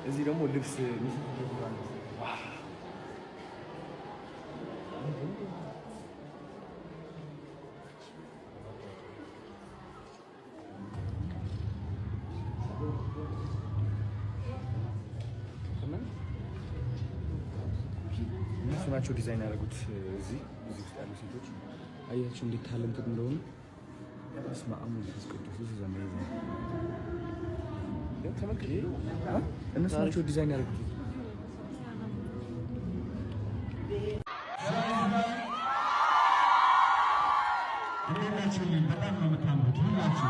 እዚህ ደግሞ ልብስ እነሱ ናቸው ዲዛይን ያደረጉት። እዚህ ውስጥ ያሉ ሴቶች አያችሁ እንዴት ታለንት እንደሆኑ። እስማ አሙን ቅዱስ ዘመን ተመልከቱ። እነሱ ናቸው ዲዛይን ያደረጉት። በጣም ነው የምታምሩት ሁላችሁ።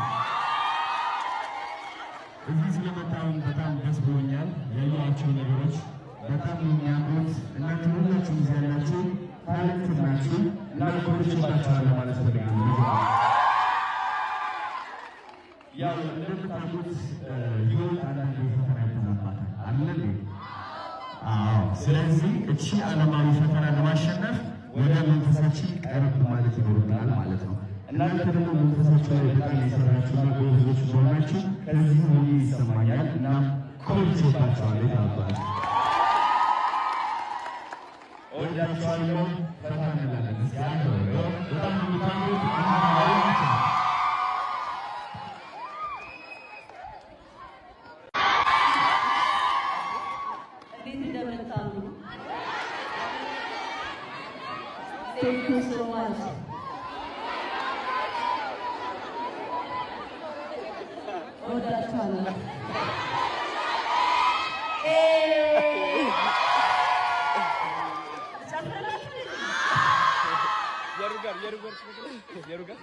እዚህ ስለመጣሁ በጣም ደስ ብሎኛል። ያየኋቸው ነገሮች በጣም ነው የሚያምሩት። እናንተ ሁላችሁም እዚህ ያላችሁ ታለንት ናችሁ እና ኮርቼባችኋለሁ ማለት ፈልጋለሁ። ያው እንደምታውቁት ህይወት አንዳንዴ ፈተና ይተናባታል አይደል? አዎ። ስለዚህ እቺ ዓለማዊ ፈተና ለማሸነፍ ወደ መንፈሳችን ቀረብ ማለት ይኖርብናል ማለት ነው። እናንተ ደግሞ መንፈሳችሁ ላይ በጣም የሰራችሁና ጎበዞች ስለሆናችሁ ከዚህ ሆኜ ይሰማኛል እና ኮርቼባችኋለሁ ይታባል። ወዳችኋለሁ። ፈታ እንላለን። እስኪ አንድ በጣም የምታምሩት Thank you so much. ወዳችኋለሁ። Yerugar.